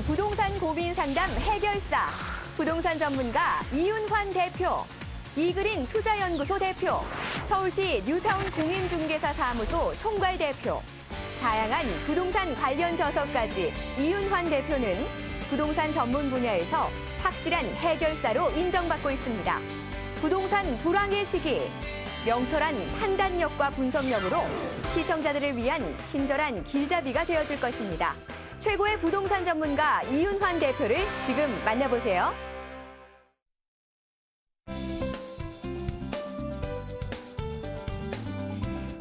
부동산 고민 상담 해결사, 부동산 전문가 이윤환 대표, 이그린 투자연구소 대표, 서울시 뉴타운 공인중개사 사무소 총괄 대표, 다양한 부동산 관련 저서까지 이윤환 대표는 부동산 전문 분야에서 확실한 해결사로 인정받고 있습니다. 부동산 불황의 시기, 명철한 판단력과 분석력으로 시청자들을 위한 친절한 길잡이가 되어줄 것입니다. 최고의 부동산 전문가 이윤환 대표를 지금 만나보세요.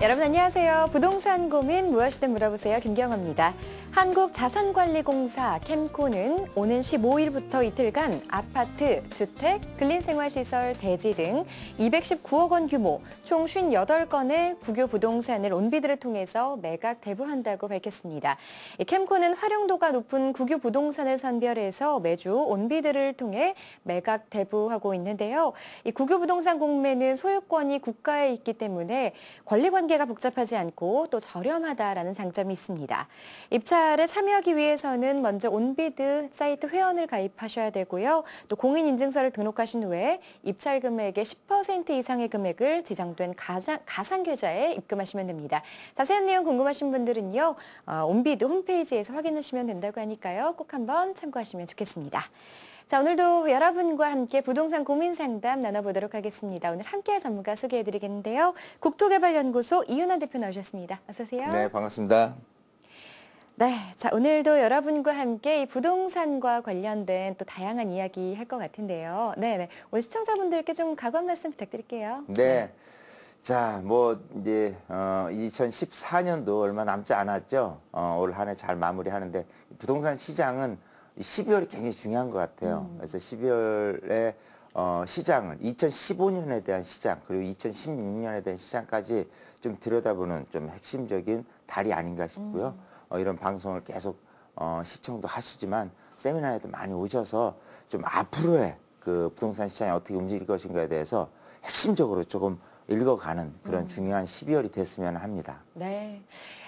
여러분 안녕하세요. 부동산 고민 무엇이든 물어보세요. 김경호입니다. 한국자산관리공사 캠코는 오는 15일부터 이틀간 아파트, 주택, 근린생활시설, 대지 등 219억 원 규모 총 58건의 국有부동산을 온비드를 통해서 매각 대부한다고 밝혔습니다. 캠코는 활용도가 높은 국有부동산을 선별해서 매주 온비드를 통해 매각 대부하고 있는데요. 이 국有부동산 공매는 소유권이 국가에 있기 때문에 권리관계가 복잡하지 않고 또 저렴하다라는 장점이 있습니다. 입찰에 참여하기 위해서는 먼저 온비드 사이트 회원을 가입하셔야 되고요. 또 공인인증서를 등록하신 후에 입찰 금액의 10% 이상의 금액을 지정된 가상계좌에 입금하시면 됩니다. 자세한 내용 궁금하신 분들은요. 온비드 홈페이지에서 확인하시면 된다고 하니까요. 꼭 한번 참고하시면 좋겠습니다. 자, 오늘도 여러분과 함께 부동산 고민 상담 나눠보도록 하겠습니다. 오늘 함께할 전문가 소개해드리겠는데요. 국토개발연구소 이윤환 대표 나오셨습니다. 어서 오세요. 네, 반갑습니다. 네, 자 오늘도 여러분과 함께 이 부동산과 관련된 또 다양한 이야기 할 것 같은데요. 네, 오늘 시청자분들께 좀 각오 한 말씀 부탁드릴게요. 네, 자, 뭐 이제 2014년도 얼마 남지 않았죠. 올 한 해 잘 마무리하는데 부동산 시장은 12월이 굉장히 중요한 것 같아요. 그래서 12월에 시장을 2015년에 대한 시장 그리고 2016년에 대한 시장까지 좀 들여다보는 좀 핵심적인 달이 아닌가 싶고요. 이런 방송을 계속 시청도 하시지만 세미나에도 많이 오셔서 좀 앞으로의 그 부동산 시장이 어떻게 움직일 것인가에 대해서 핵심적으로 조금 읽어가는 그런 중요한 12월이 됐으면 합니다. 네.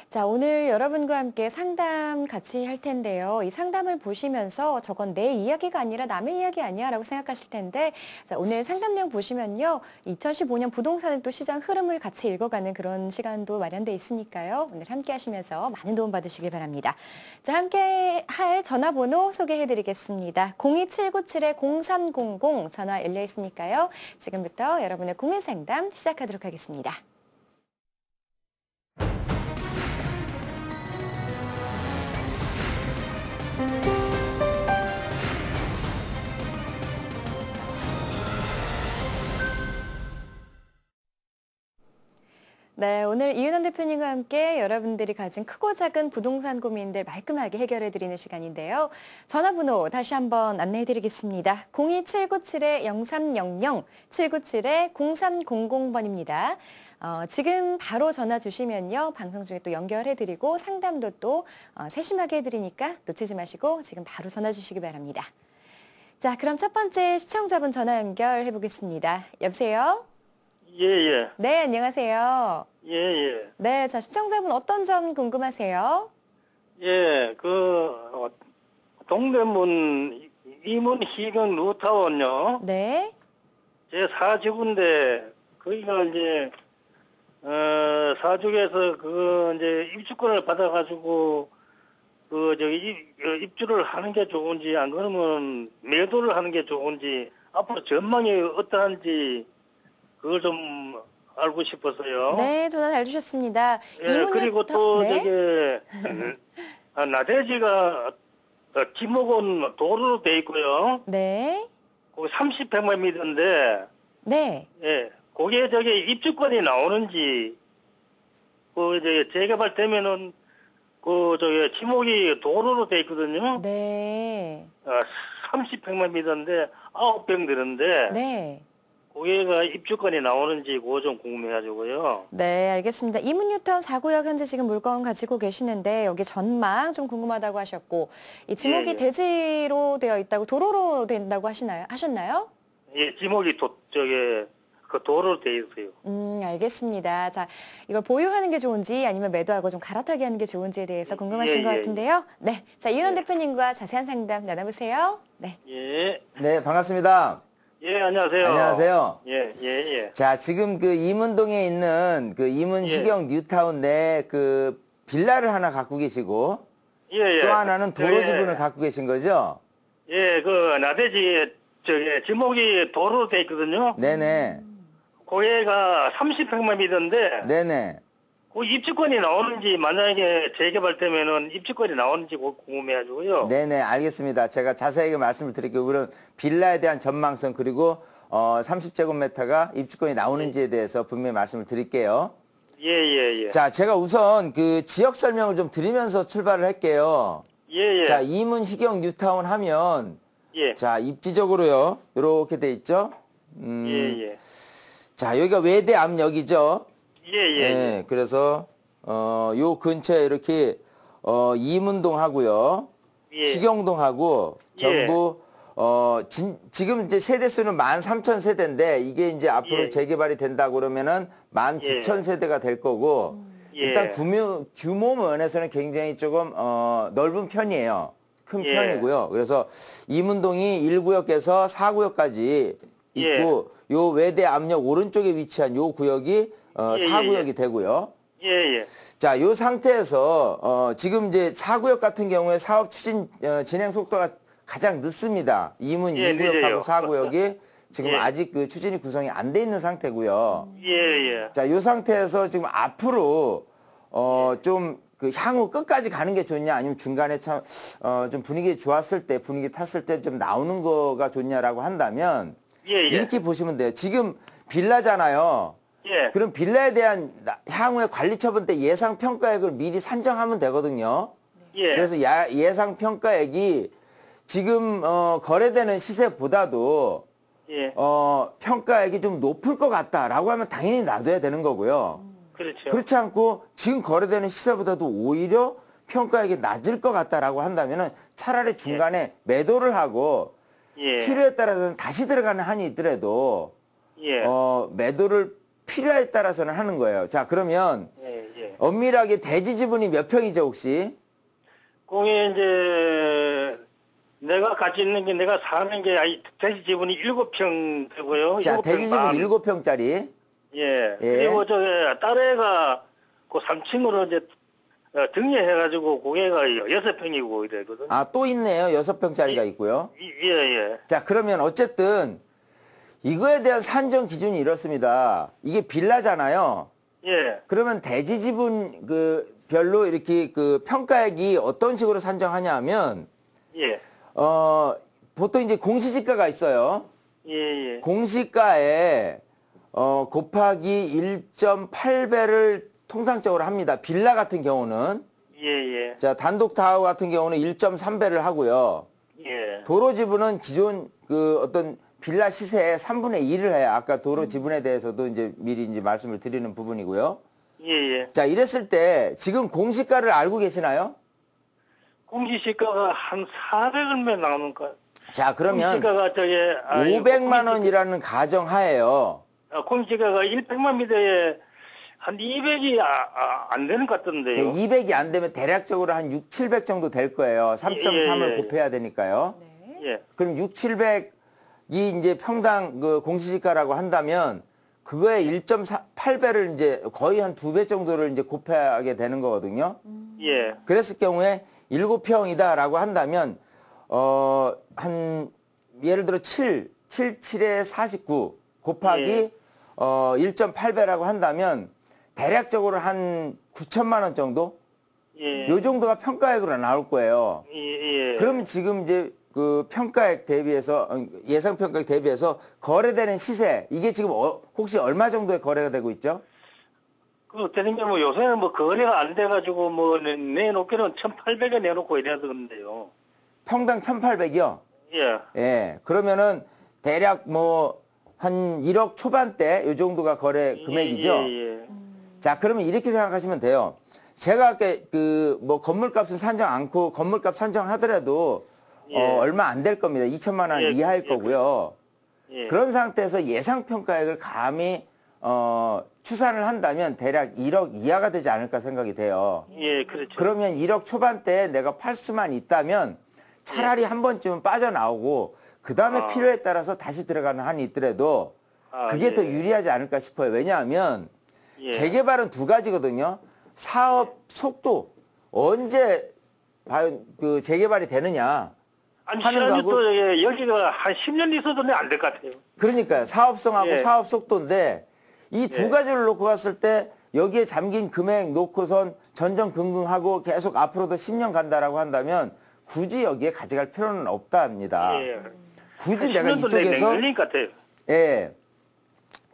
자, 오늘 여러분과 함께 상담 같이 할 텐데요. 이 상담을 보시면서 저건 내 이야기가 아니라 남의 이야기 아니야 라고 생각하실 텐데 자, 오늘 상담 내용 보시면요. 2015년 부동산의 또 시장 흐름을 같이 읽어가는 그런 시간도 마련돼 있으니까요. 오늘 함께 하시면서 많은 도움 받으시길 바랍니다. 자, 함께 할 전화번호 소개해드리겠습니다. 02797-0300 전화 열려 있으니까요. 지금부터 여러분의 고민 상담 시작하도록 하겠습니다. 네, 오늘 이윤환 대표님과 함께 여러분들이 가진 크고 작은 부동산 고민들 말끔하게 해결해드리는 시간인데요. 전화번호 다시 한번 안내해드리겠습니다. 02797-0300, 797-0300번입니다. 지금 바로 전화 주시면요. 방송 중에 또 연결해드리고 상담도 또 세심하게 해드리니까 놓치지 마시고 지금 바로 전화 주시기 바랍니다. 자, 그럼 첫 번째 시청자분 전화 연결해보겠습니다. 여보세요? 예. 네, 안녕하세요. 예. 네, 자, 시청자분 어떤 점 궁금하세요? 예, 동대문 이문희경 루타운요. 네. 제 사주인데, 거기가 이제, 사주에서 이제 입주권을 받아가지고, 입주를 하는 게 좋은지, 안 그러면 매도를 하는 게 좋은지, 앞으로 전망이 어떠한지, 그걸 좀 알고 싶어서요. 네, 전화 잘 주셨습니다. 예, 그리고 또 네? 나대지가 지목은 도로로 돼 있고요. 네. 거기 30평방미터인데, 네. 예, 거기에 입주권이 나오는지, 재개발되면은, 지목이 도로로 돼 있거든요. 네. 30평방미터인데 9평 되는데, 네. 거기가 입주권이 나오는지 그거 좀 궁금해가지고요. 네, 알겠습니다. 이문뉴타운 4구역 현재 지금 물건 가지고 계시는데 여기 전망 좀 궁금하다고 하셨고 이 지목이 예. 대지로 되어 있다고 도로로 된다고 하셨나요? 예, 지목이 그 도로로 돼 있어요. 알겠습니다. 자, 이걸 보유하는 게 좋은지 아니면 매도하고 좀 갈아타게 하는 게 좋은지에 대해서 궁금하신 예, 것 예, 같은데요. 네. 자, 이윤원 예. 대표님과 자세한 상담 나눠보세요. 네. 예. 네, 반갑습니다. 예, 안녕하세요. 안녕하세요. 예, 예, 예. 자, 지금 그 이문동에 있는 그 이문 예. 희경 뉴타운 내 그 빌라를 하나 갖고 계시고 예, 예. 또 하나는 도로 저기, 지분을 갖고 계신 거죠? 예, 그 나대지 지목이 도로로 돼 있거든요. 네네. 고해가 30평방미터인데 네네. 그 입주권이 나오는지 만약에 재개발되면은 입주권이 나오는지 궁금해가지고요. 네네, 알겠습니다. 제가 자세하게 말씀을 드릴게요. 그럼 빌라에 대한 전망성 그리고 30제곱미터가 입주권이 나오는지에 대해서 분명히 말씀을 드릴게요. 예, 예, 예. 자, 제가 우선 그 지역 설명을 좀 드리면서 출발을 할게요. 예, 예. 자, 이문 희경 뉴타운 하면 예. 자, 입지적으로요. 이렇게 돼 있죠? 예, 예. 자, 여기가 외대 압력이죠? 예, 예. 네, 그래서 요 근처에 이렇게 이문동 하고요. 예. 희경동하고 예. 전부 지금 이제 세대 수는 13,000세대인데 이게 이제 앞으로 예. 재개발이 된다 그러면은 19,000세대가 될 거고 예. 일단 규모 면에서는 굉장히 조금 넓은 편이에요. 큰 예. 편이고요. 그래서 이문동이 1구역에서 4구역까지 예. 있고 요 외대 압력 오른쪽에 위치한 요 구역이 예, 예, 4구역이 예. 되고요. 예, 예. 자, 요 상태에서 지금 이제 4구역 같은 경우에 사업 추진 진행 속도가 가장 늦습니다. 이문 예, 2구역하고 늦어요. 4구역이 지금 예. 아직 그 추진이 구성이 안 돼 있는 상태고요. 예, 예. 자, 요 상태에서 지금 앞으로 좀 그 향후 끝까지 가는 게 좋냐 아니면 중간에 참 좀 분위기 좋았을 때 분위기 탔을 때 좀 나오는 거가 좋냐라고 한다면 예, 예. 이렇게 보시면 돼요. 지금 빌라잖아요. 예. 그럼 빌라에 대한 향후의 관리 처분 때 예상 평가액을 미리 산정하면 되거든요. 예. 그래서 예상 평가액이 지금 거래되는 시세보다도 예. 평가액이 좀 높을 것 같다라고 하면 당연히 놔둬야 되는 거고요. 그렇죠. 그렇지 않고 지금 거래되는 시세보다도 오히려 평가액이 낮을 것 같다라고 한다면은 차라리 중간에 매도를 하고 예. 필요에 따라서는 다시 들어가는 한이 있더라도 예. 매도를 필요에 따라서는 하는 거예요. 자, 그러면 예, 예. 엄밀하게 대지 지분이 몇 평이죠, 혹시? 그게 이제 내가 가지고 있는 게 내가 사는 게 대지 지분이 7평 되고요. 자, 7평 대지 지분 반. 7평짜리. 예. 예. 그리고 딸애가 그 3층으로 이제 등려해가지고 고개가 6평이고 이래거든. 아, 또 있네요. 6평짜리가 있고요. 예, 예. 자, 그러면 어쨌든 이거에 대한 산정 기준이 이렇습니다. 이게 빌라잖아요. 예. 그러면 대지 지분 별로 이렇게 그 평가액이 어떤 식으로 산정하냐 하면 예. 보통 이제 공시지가가 있어요. 예, 예. 공시가에 곱하기 1.8배를 통상적으로 합니다. 빌라 같은 경우는. 예, 예. 자, 단독 타워 같은 경우는 1.3배를 하고요. 예. 도로 지분은 기존 그 어떤 빌라 시세의 3분의 1을 해요. 아까 도로 지분에 대해서도 이제 미리 이제 말씀을 드리는 부분이고요. 예, 예. 자, 이랬을 때 지금 공시가를 알고 계시나요? 공시지가가 한 400얼마 나오는가? 자, 그러면 공시지가가 500만 원이라는 가정하에요. 공시지가가 100만 미터에 한 200이 안 되는 것 같던데요. 200이 안 되면 대략적으로 한 6, 700 정도 될 거예요. 3.3을 예. 곱해야 되니까요. 네. 예. 그럼 6, 700이 이제 평당 그 공시지가라고 한다면 그거에 1.8배를 이제 거의 한 2배 정도를 이제 곱하게 되는 거거든요. 예. 그랬을 경우에 7평이다라고 한다면 한 예를 들어 77에 49 곱하기 예. 1.8배라고 한다면 대략적으로 한 9천만 원 정도? 예. 요 정도가 평가액으로 나올 거예요. 예. 예. 그러면 지금 이제 그 평가액 대비해서 예상 평가액 대비해서 거래되는 시세 이게 지금 혹시 얼마 정도에 거래가 되고 있죠? 그 되는 게 뭐 요새는 뭐 거래가 안 돼가지고 뭐 내놓기는 1,800에 내놓고 이래야 되는데요. 평당 1,800이요? 예. 예. 그러면은 대략 뭐 한 1억 초반대 요 정도가 거래 금액이죠? 예. 자, 그러면 이렇게 생각하시면 돼요. 제가 아까 뭐 건물값은 산정 않고 건물값 산정하더라도 예. 얼마 안 될 겁니다. 2천만 원 예, 이하일 예, 거고요. 예. 그런 상태에서 예상평가액을 감히 추산을 한다면 대략 1억 이하가 되지 않을까 생각이 돼요. 예, 그렇죠. 그러면 1억 초반대에 내가 팔 수만 있다면 차라리 한 번쯤은 빠져나오고 그 다음에 필요에 따라서 다시 들어가는 한이 있더라도 그게 예. 더 유리하지 않을까 싶어요. 왜냐하면 예. 재개발은 두 가지거든요. 사업 속도 언제 과연 그 재개발이 되느냐 아니, 하는 시간이 거하고 또 예, 여기가 한 10년 있어도 안 될 것 같아요. 그러니까요. 사업성하고 예. 사업 속도인데 이 두 예. 가지를 놓고 봤을 때 여기에 잠긴 금액 놓고선 전전긍긍하고 계속 앞으로도 10년 간다라고 한다면 굳이 여기에 가져갈 필요는 없답니다. 예. 굳이 한 내가 10년도 이쪽에서 걸릴 것 같아요. 예,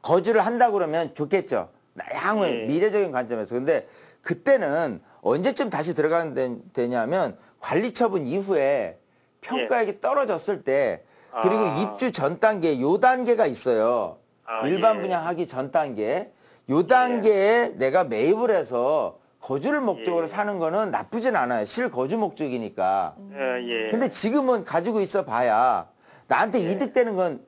거주를 한다 그러면 좋겠죠. 향후 예. 미래적인 관점에서. 근데 그때는 언제쯤 다시 들어가는 되냐면 관리 처분 이후에 평가액이 떨어졌을 때 그리고 입주 전 단계 요 단계가 있어요. 일반 예. 분양하기 전 단계. 요 단계에 내가 매입을 해서 거주를 목적으로 예. 사는 거는 나쁘진 않아요. 실거주 목적이니까. 예. 근데 지금은 가지고 있어 봐야 나한테 이득되는 건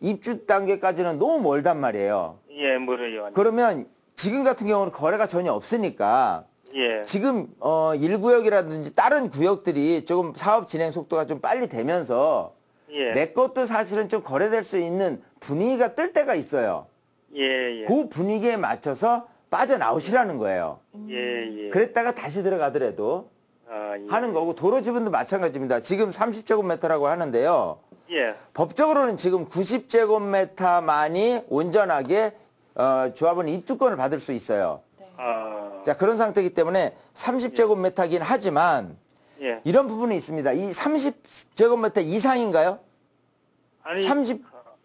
입주 단계까지는 너무 멀단 말이에요. 예, 멀어요. 그러면 지금 같은 경우는 거래가 전혀 없으니까 예. 지금 1구역이라든지 다른 구역들이 조금 사업 진행 속도가 좀 빨리 되면서 예. 내 것도 사실은 좀 거래될 수 있는 분위기가 뜰 때가 있어요. 예. 그 분위기에 맞춰서 빠져나오시라는 거예요. 예. 그랬다가 다시 들어가더라도 예. 하는 거고 도로 지분도 마찬가지입니다. 지금 30제곱미터라고 하는데요. 예. 법적으로는 지금 90제곱미터만이 온전하게 조합원 입주권을 받을 수 있어요. 자, 그런 상태이기 때문에 30제곱미터긴 하지만 예. 이런 부분이 있습니다. 이 30제곱미터 이상인가요? 아니,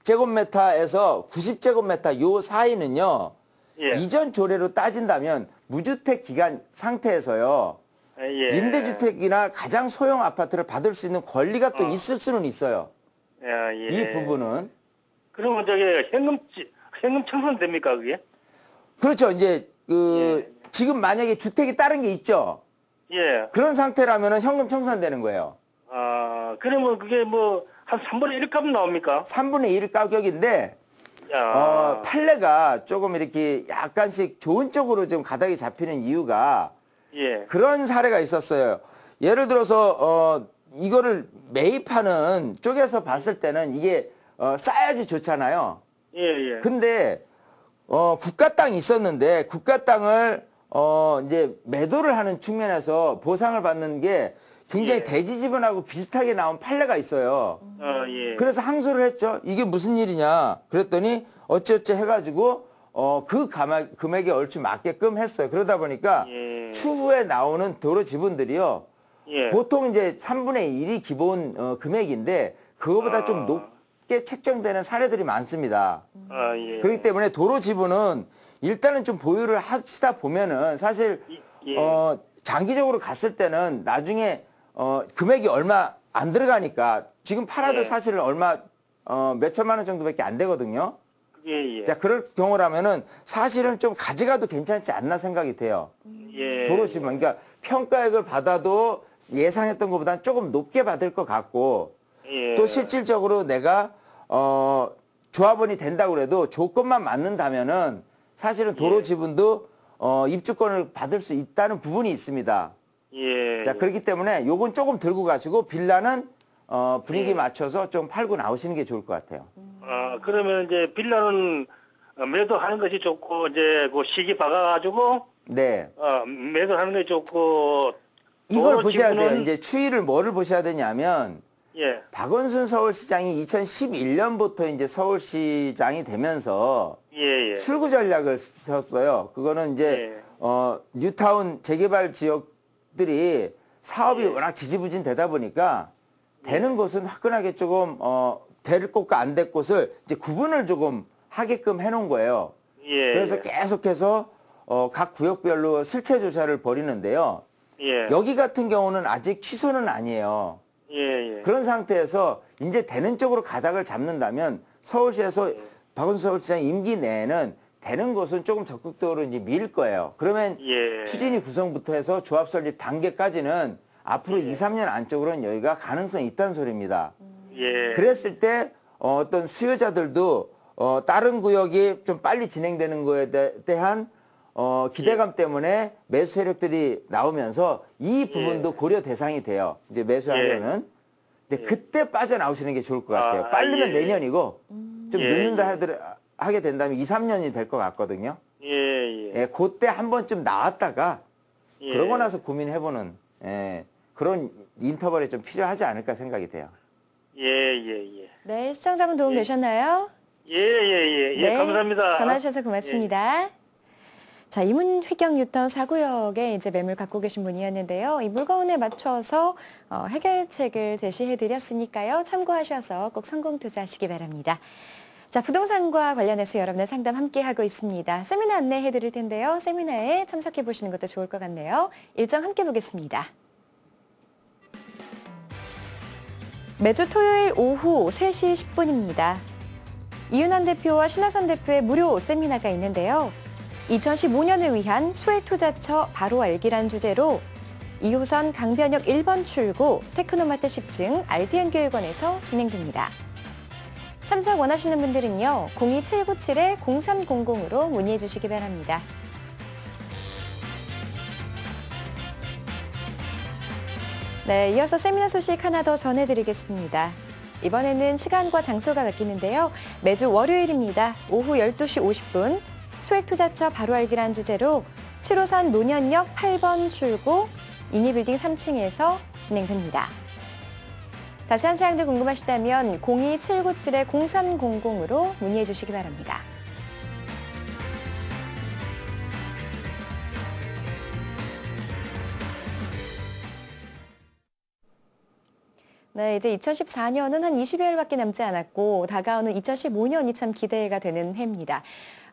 30제곱미터에서 90제곱미터 요 사이는요. 예. 이전 조례로 따진다면 무주택 기간 상태에서요. 예. 임대주택이나 가장 소형 아파트를 받을 수 있는 권리가 또 있을 수는 있어요. 예. 이 부분은. 그러면 저기 현금 청산됩니까, 그게? 그렇죠. 이제 지금 만약에 주택이 다른 게 있죠. 예. 그런 상태라면 현금 청산되는 거예요. 그러면 그게 뭐 한 3분의 1 값 나옵니까? 3분의 1 가격인데 판례가 조금 이렇게 약간씩 좋은 쪽으로 좀 가닥이 잡히는 이유가 예. 그런 사례가 있었어요. 예를 들어서 이거를 매입하는 쪽에서 봤을 때는 이게 싸야지 좋잖아요. 예. 근데 국가 땅이 있었는데 국가 땅을 이제 매도를 하는 측면에서 보상을 받는 게 굉장히 대지지분하고 비슷하게 나온 판례가 있어요. 예. 그래서 항소를 했죠. 이게 무슨 일이냐. 그랬더니 어찌어찌 해가지고 그 금액에 얼추 맞게끔 했어요. 그러다 보니까 추후에 나오는 도로 지분들이요. 예. 보통 이제 3분의 1이 기본 금액인데 그거보다 좀 높게 책정되는 사례들이 많습니다. 예. 그렇기 때문에 도로 지분은 일단은 좀 보유를 하시다 보면은 사실 장기적으로 갔을 때는 나중에 금액이 얼마 안 들어가니까 지금 팔아도 사실 얼마 몇 천만 원 정도밖에 안 되거든요. 예. 자, 그럴 경우라면은 사실은 좀 가져가도 괜찮지 않나 생각이 돼요. 예. 도로 지분. 그러니까 평가액을 받아도 예상했던 것보다는 조금 높게 받을 것 같고 예. 또 실질적으로 내가 조합원이 된다고 해도 조건만 맞는다면은 사실은 도로 지분도 입주권을 받을 수 있다는 부분이 있습니다. 예. 자, 그렇기 때문에 요건 조금 들고 가시고 빌라는 분위기 맞춰서 좀 팔고 나오시는 게 좋을 것 같아요. 그러면 이제 빌라는 매도하는 것이 좋고 이제 그 시기 박아가지고 네. 매도하는 것이 좋고 이걸 도로 보셔야 돼요. 지분은- 이제 추이를 뭐를 보셔야 되냐면 예. 박원순 서울시장이 2011년부터 이제 서울시장이 되면서 예. 출구 전략을 썼어요. 그거는 이제 뉴타운 재개발 지역들이 사업이 워낙 지지부진 되다 보니까 되는 곳은 화끈하게 조금 될 곳과 안 될 곳을 이제 구분을 조금 하게끔 해놓은 거예요. 예. 그래서 계속해서 각 구역별로 실체 조사를 벌이는데요. 예. 여기 같은 경우는 아직 취소는 아니에요. 예. 그런 상태에서 이제 되는 쪽으로 가닥을 잡는다면 서울시에서 박원순 서울시장 임기 내에는 되는 곳은 조금 적극적으로 이제 밀 거예요. 그러면 추진위 구성부터 해서 조합 설립 단계까지는 앞으로 2, 3년 안쪽으로는 여기가 가능성이 있다는 소리입니다. 예. 그랬을 때 어떤 수요자들도 다른 구역이 좀 빨리 진행되는 거에 대한 기대감 때문에 매수 세력들이 나오면서 이 부분도 고려 대상이 돼요. 이제 매수하려면. 근데 그때 빠져나오시는 게 좋을 것 같아요. 빠르면 내년이고 좀 늦는다 하게 된다면 2, 3년이 될 것 같거든요. 그때 한 번쯤 나왔다가 그러고 나서 고민해보는 그런 인터벌이 좀 필요하지 않을까 생각이 돼요. 네, 시청자분 도움 되셨나요? 네, 감사합니다. 전화 주셔서 고맙습니다. 자, 이문휘경 뉴턴 4구역에 이제 매물 갖고 계신 분이었는데요. 이 물건에 맞춰서 해결책을 제시해드렸으니까요. 참고하셔서 꼭 성공 투자하시기 바랍니다. 자, 부동산과 관련해서 여러분의 상담 함께 하고 있습니다. 세미나 안내해 드릴 텐데요. 세미나에 참석해 보시는 것도 좋을 것 같네요. 일정 함께 보겠습니다. 매주 토요일 오후 3시 10분입니다. 이윤환 대표와 신하선 대표의 무료 세미나가 있는데요. 2015년을 위한 소액투자처 바로 알기란 주제로 2호선 강변역 1번 출구 테크노마트 10층 RTN 교육원에서 진행됩니다. 참석 원하시는 분들은요. 02797-0300으로 문의해 주시기 바랍니다. 네, 이어서 세미나 소식 하나 더 전해드리겠습니다. 이번에는 시간과 장소가 바뀌는데요. 매주 월요일입니다. 오후 12시 50분 소액투자처 바로 알기란 주제로 7호선 논현역 8번 출구 이니빌딩 3층에서 진행됩니다. 자세한 사항들 궁금하시다면 02797-0300으로 문의해 주시기 바랍니다. 네, 이제 2014년은 한 20여일밖에 남지 않았고 다가오는 2015년이 참 기대가 되는 해입니다.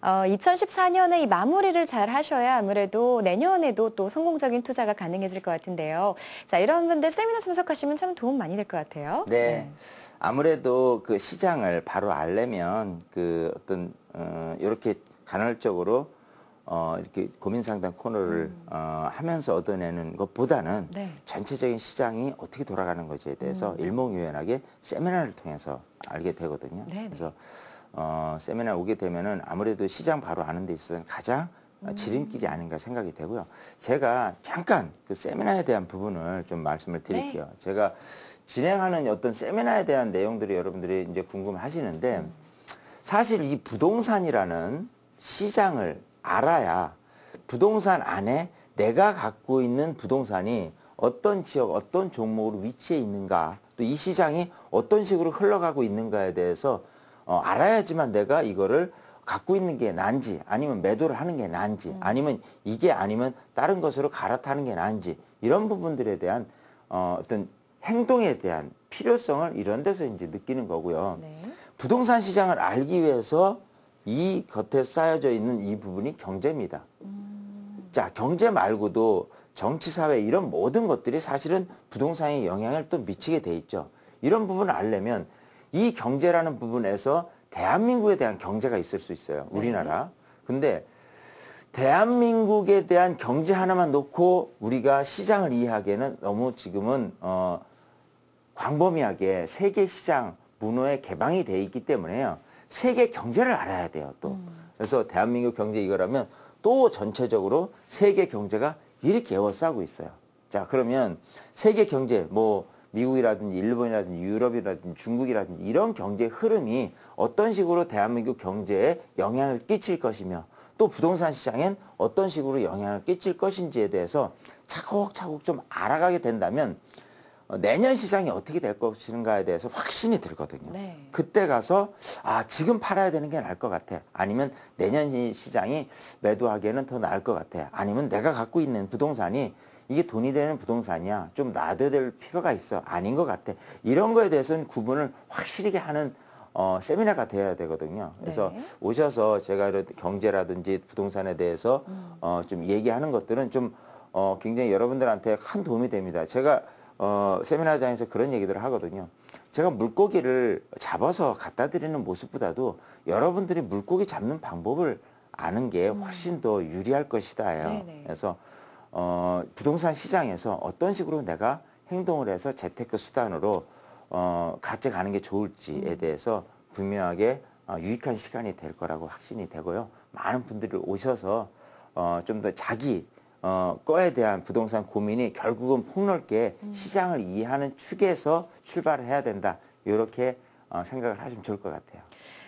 2014년에 이 마무리를 잘 하셔야 아무래도 내년에도 또 성공적인 투자가 가능해질 것 같은데요. 자, 이런 분들 세미나 참석하시면 참 도움 많이 될 것 같아요. 네. 아무래도 그 시장을 바로 알려면 그 어떤 이렇게 간헐적으로 이렇게 고민 상담 코너를 하면서 얻어내는 것보다는 전체적인 시장이 어떻게 돌아가는 것에 대해서 일목요연하게 세미나를 통해서 알게 되거든요. 그래서 세미나 오게 되면은 아무래도 시장 바로 아는 데 있어서는 가장 지름길이 아닌가 생각이 되고요. 제가 잠깐 그 세미나에 대한 부분을 좀 말씀을 드릴게요. 제가 진행하는 어떤 세미나에 대한 내용들이 여러분들이 이제 궁금해 하시는데 사실 이 부동산이라는 시장을 알아야 부동산 안에 내가 갖고 있는 부동산이 어떤 지역, 어떤 종목으로 위치해 있는가, 또 이 시장이 어떤 식으로 흘러가고 있는가에 대해서 알아야지만 내가 이거를 갖고 있는 게 나은지, 아니면 매도를 하는 게 나은지, 아니면 이게 아니면 다른 것으로 갈아타는 게 나은지, 이런 부분들에 대한 어떤 행동에 대한 필요성을 이런 데서 이제 느끼는 거고요. 부동산 시장을 알기 위해서 이 겉에 쌓여져 있는 이 부분이 경제입니다. 자, 경제 말고도 정치, 사회 이런 모든 것들이 사실은 부동산에 영향을 또 미치게 돼 있죠. 이런 부분을 알려면 이 경제라는 부분에서 대한민국에 대한 경제가 있을 수 있어요. 우리나라. 근데 대한민국에 대한 경제 하나만 놓고 우리가 시장을 이해하기에는 너무 지금은 광범위하게 세계 시장 문호에 개방이 돼 있기 때문에요. 세계 경제를 알아야 돼요, 또. 그래서 대한민국 경제 이거라면 또 전체적으로 세계 경제가 이렇게 에워싸고 있어요. 자, 그러면 세계 경제, 뭐 미국이라든지 일본이라든지 유럽이라든지 중국이라든지 이런 경제 흐름이 어떤 식으로 대한민국 경제에 영향을 끼칠 것이며 또 부동산 시장엔 어떤 식으로 영향을 끼칠 것인지에 대해서 차곡차곡 좀 알아가게 된다면 내년 시장이 어떻게 될 것인가에 대해서 확신이 들거든요. 그때 가서 지금 팔아야 되는 게 나을 것 같아. 아니면 내년 시장이 매도하기에는 더 나을 것 같아. 아니면 내가 갖고 있는 부동산이 이게 돈이 되는 부동산이야. 좀 놔둬야 될 필요가 있어. 아닌 것 같아. 이런 거에 대해서는 구분을 확실하게 하는 세미나가 돼야 되거든요. 그래서 오셔서 제가 경제라든지 부동산에 대해서 좀 얘기하는 것들은 좀 굉장히 여러분들한테 큰 도움이 됩니다. 제가 세미나장에서 그런 얘기들을 하거든요. 제가 물고기를 잡아서 갖다 드리는 모습보다도 여러분들이 물고기 잡는 방법을 아는 게 훨씬 더 유리할 것이다예요. 그래서 부동산 시장에서 어떤 식으로 내가 행동을 해서 재테크 수단으로 가져가는 게 좋을지에 대해서 분명하게 유익한 시간이 될 거라고 확신이 되고요. 많은 분들이 오셔서 좀 더 자기 거에 대한 부동산 고민이 결국은 폭넓게 시장을 이해하는 축에서 출발을 해야 된다. 이렇게 생각을 하시면 좋을 것 같아요.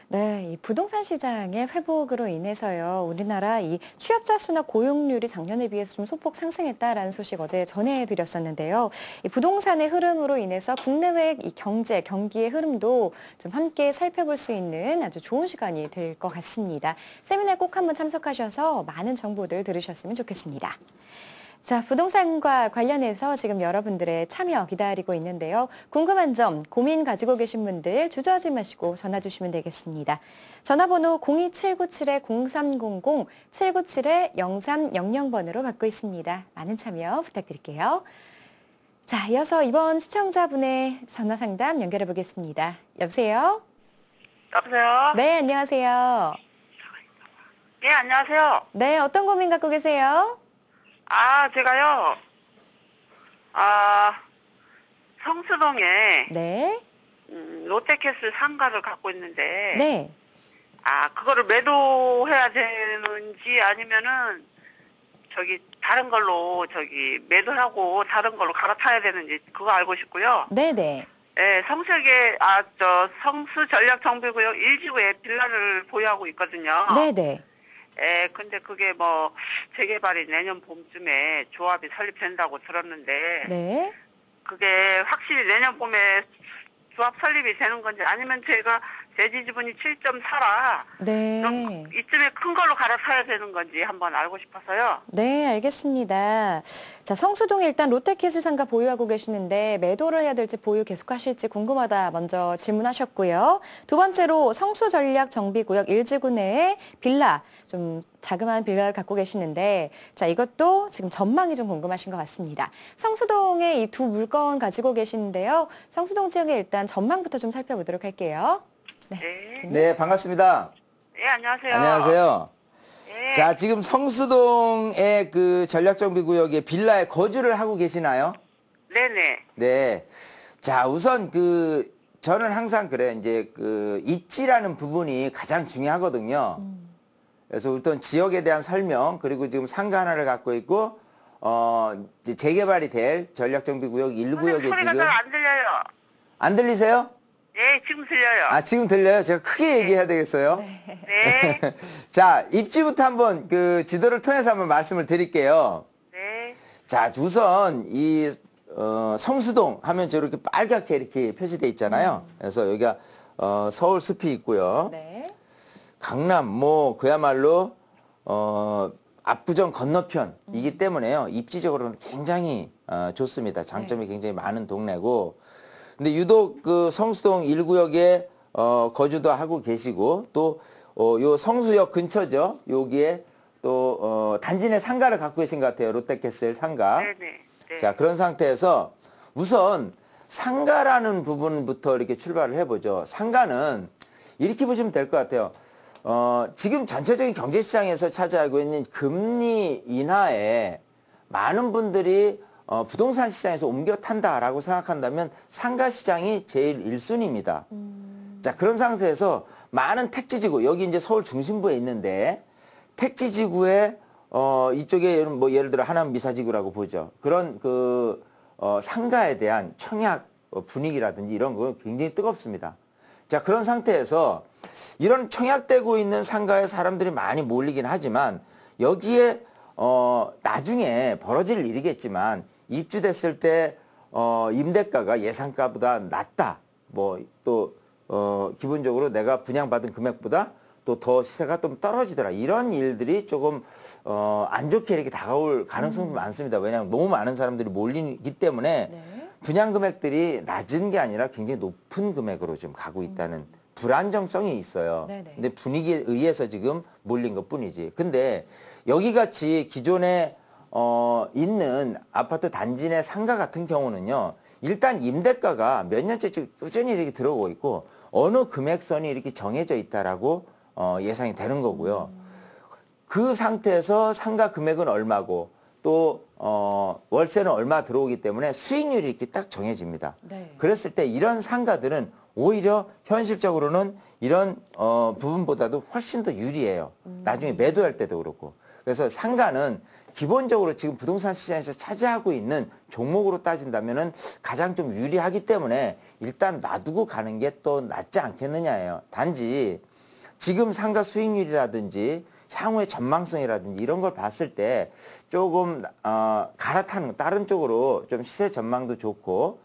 네, 이 부동산 시장의 회복으로 인해서요, 우리나라 이 취업자 수나 고용률이 작년에 비해서 좀 소폭 상승했다라는 소식 어제 전해드렸었는데요. 이 부동산의 흐름으로 인해서 국내외 이 경제, 경기의 흐름도 좀 함께 살펴볼 수 있는 아주 좋은 시간이 될 것 같습니다. 세미나에 꼭 한번 참석하셔서 많은 정보들 들으셨으면 좋겠습니다. 자, 부동산과 관련해서 지금 여러분들의 참여 기다리고 있는데요. 궁금한 점, 고민 가지고 계신 분들 주저하지 마시고 전화 주시면 되겠습니다. 전화번호 02797-0300, 797-0300번으로 받고 있습니다. 많은 참여 부탁드릴게요. 자, 이어서 이번 시청자분의 전화 상담 연결해 보겠습니다. 여보세요? 여보세요? 네, 안녕하세요. 예, 안녕하세요. 네, 어떤 고민 갖고 계세요? 제가요, 성수동에, 네. 롯데캐슬 상가를 갖고 있는데, 네. 그거를 매도해야 되는지 아니면은, 다른 걸로, 매도하고 다른 걸로 갈아타야 되는지, 그거 알고 싶고요. 네네. 예, 성수 전략정비구역 1지구에 빌라를 보유하고 있거든요. 네네. 예, 근데 그게 재개발이 내년 봄쯤에 조합이 설립된다고 들었는데, 네. 그게 확실히 내년 봄에 조합 설립이 되는 건지 아니면 제 지분이 7.4라, 네. 그럼 이쯤에 큰 걸로 갈아타야 되는 건지 한번 알고 싶어서요. 네, 알겠습니다. 자, 성수동에 일단 롯데캐슬 상가 보유하고 계시는데 매도를 해야 될지 보유 계속하실지 궁금하다 먼저 질문하셨고요. 두 번째로 성수전략정비구역 1지구 내에 빌라, 좀 자그마한 빌라를 갖고 계시는데 자, 이것도 지금 전망이 좀 궁금하신 것 같습니다. 성수동에 이 두 물건 가지고 계시는데요. 성수동 지역의 일단 전망부터 좀 살펴보도록 할게요. 네. 네, 반갑습니다. 예, 안녕하세요. 안녕하세요. 예. 자, 지금 성수동의 그 전략정비구역에 빌라에 거주를 하고 계시나요? 네네. 네. 자, 우선 저는 항상 그래요. 이제 입지라는 부분이 가장 중요하거든요. 그래서 어떤 지역에 대한 설명, 그리고 지금 상가 하나를 갖고 있고, 이제 재개발이 될 전략정비구역 1구역에 소리가 지금. 잘 안 들려요. 안 들리세요? 예, 지금 들려요. 지금 들려요? 제가 크게 얘기해야 되겠어요? 네. 자, 입지부터 한번 지도를 통해서 한번 말씀을 드릴게요. 네. 자, 우선 성수동 하면 저렇게 빨갛게 이렇게 표시돼 있잖아요. 그래서 여기가 서울 숲이 있고요. 네. 강남 그야말로 압구정 건너편이기 때문에요. 입지적으로는 굉장히 좋습니다. 장점이 굉장히 많은 동네고. 근데 유독 성수동 1구역에 거주도 하고 계시고 또 요 성수역 근처죠. 여기에 또 단지 내 상가를 갖고 계신 것 같아요. 롯데캐슬 상가. 네네. 네. 자, 그런 상태에서 우선 상가라는 부분부터 이렇게 출발을 해보죠. 상가는 이렇게 보시면 될 것 같아요. 지금 전체적인 경제시장에서 차지하고 있는 금리 인하에 많은 분들이 부동산 시장에서 옮겨 탄다라고 생각한다면 상가 시장이 제일 1순위입니다. 자, 그런 상태에서 많은 택지지구, 여기 이제 서울 중심부에 있는데 택지지구에 이쪽에 예를 들어 하남 미사지구라고 보죠. 그런 상가에 대한 청약 분위기라든지 이런 거 굉장히 뜨겁습니다. 자, 그런 상태에서 이런 청약되고 있는 상가에 사람들이 많이 몰리긴 하지만 여기에 나중에 벌어질 일이겠지만 입주됐을 때 임대가가 예상가보다 낮다. 기본적으로 내가 분양받은 금액보다 또 더 시세가 좀 떨어지더라. 이런 일들이 조금 안 좋게 이렇게 다가올 가능성도 많습니다. 왜냐하면 너무 많은 사람들이 몰리기 때문에 네. 분양 금액들이 낮은 게 아니라 굉장히 높은 금액으로 좀 가고 있다는 불안정성이 있어요. 네네. 근데 분위기에 의해서 지금 몰린 것 뿐이지. 근데 여기 같이 기존에 있는 아파트 단지 내 상가 같은 경우는요. 일단 임대가가 몇 년째 꾸준히 이렇게 들어오고 있고 어느 금액선이 이렇게 정해져 있다라고 예상이 되는 거고요. 그 상태에서 상가 금액은 얼마고 또 월세는 얼마 들어오기 때문에 수익률이 이렇게 딱 정해집니다. 네. 그랬을 때 이런 상가들은 오히려 현실적으로는 이런 부분보다도 훨씬 더 유리해요. 나중에 매도할 때도 그렇고. 그래서 상가는 기본적으로 지금 부동산 시장에서 차지하고 있는 종목으로 따진다면은 가장 좀 유리하기 때문에 일단 놔두고 가는 게 또 낫지 않겠느냐예요. 단지 지금 상가 수익률이라든지 향후의 전망성이라든지 이런 걸 봤을 때 조금 갈아타는 다른 쪽으로 좀 시세 전망도 좋고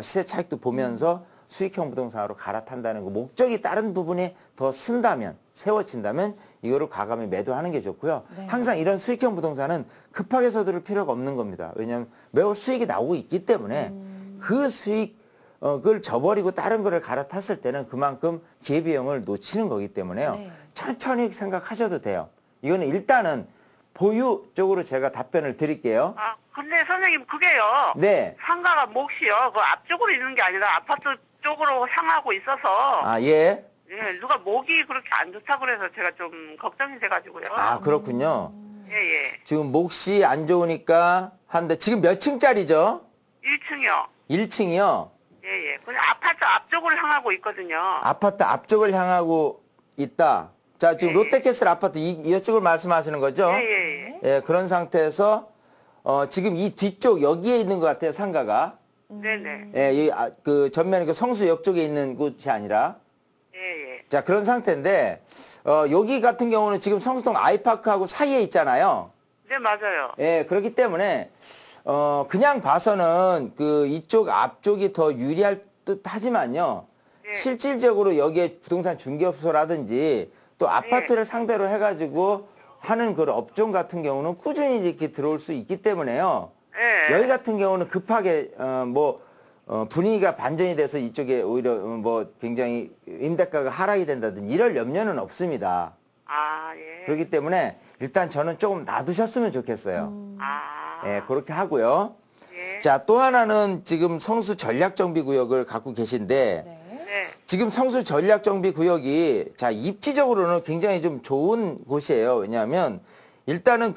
시세 차익도 보면서 수익형 부동산으로 갈아탄다는 거 목적이 다른 부분에 더 쓴다면 세워진다면 이거를 과감히 매도하는 게 좋고요. 네. 항상 이런 수익형 부동산은 급하게 서두를 필요가 없는 겁니다. 왜냐하면 매월 수익이 나오고 있기 때문에 그 수익을 저버리고 다른 거를 갈아탔을 때는 그만큼 기회비용을 놓치는 거기 때문에요. 네. 천천히 생각하셔도 돼요. 이거는 일단은 보유 쪽으로 제가 답변을 드릴게요. 아, 근데 선생님 그게요. 네. 상가가 몫이요. 그 앞쪽으로 있는 게 아니라 아파트 쪽으로 향하고 있어서 아, 예. 예, 누가 목이 그렇게 안 좋다 그래서 제가 좀 걱정이 돼가지고요. 아, 그렇군요. 예, 예. 지금 몫이 안 좋으니까 한데 지금 몇 층짜리죠? 1층이요. 1층이요. 예, 예. 그냥 아파트 앞쪽을 향하고 있거든요. 아파트 앞쪽을 향하고 있다. 자, 지금 네. 롯데캐슬 아파트 이쪽을 말씀하시는 거죠? 예, 예, 예. 예, 그런 상태에서 지금 이 뒤쪽 여기에 있는 것 같아요, 상가가. 네네. 예, 그 전면 그 성수역 쪽에 있는 곳이 아니라. 예, 예. 자, 그런 상태인데 여기 같은 경우는 지금 성수동 아이파크하고 사이에 있잖아요. 네, 맞아요. 예, 그렇기 때문에 그냥 봐서는 그 이쪽 앞쪽이 더 유리할 듯 하지만요. 예. 실질적으로 여기에 부동산 중개업소라든지 또 아파트를 상대로 해가지고 하는 그런 업종 같은 경우는 꾸준히 이렇게 들어올 수 있기 때문에요. 예. 여기 같은 경우는 급하게 분위기가 반전이 돼서 이쪽에 오히려 굉장히 임대가가 하락이 된다든지 이럴 염려는 없습니다. 아, 예. 그렇기 때문에 일단 저는 조금 놔두셨으면 좋겠어요. 아. 예, 그렇게 하고요. 예. 자, 또 하나는 지금 성수 전략정비구역을 갖고 계신데 네. 네. 지금 성수 전략정비구역이 자, 입지적으로는 굉장히 좀 좋은 곳이에요. 왜냐하면 일단은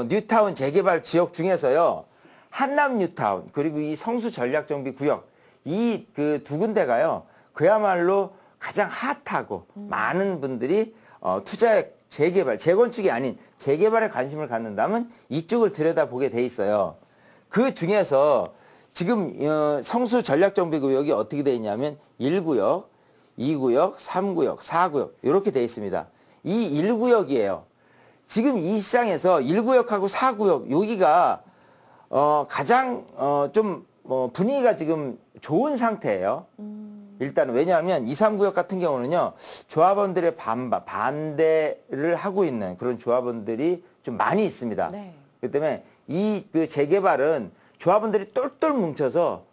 뉴타운 재개발 지역 중에서요. 한남 뉴타운 그리고 이 성수 전략정비구역 이 그 두 군데가요. 그야말로 가장 핫하고 많은 분들이 투자에 재건축이 아닌 재개발에 관심을 갖는다면 이쪽을 들여다보게 돼 있어요. 그 중에서 지금 성수 전략정비구역이 어떻게 돼 있냐면 1구역, 2구역, 3구역, 4구역 이렇게 돼 있습니다. 이 1구역이에요. 지금 이 시장에서 1구역하고 4구역 여기가 가장 좀 분위기가 지금 좋은 상태예요. 일단은 왜냐하면 2, 3구역 같은 경우는요. 조합원들의 반대를 하고 있는 그런 조합원들이 좀 많이 있습니다. 네. 그렇기 때문에 이 그 재개발은 조합원들이 똘똘 뭉쳐서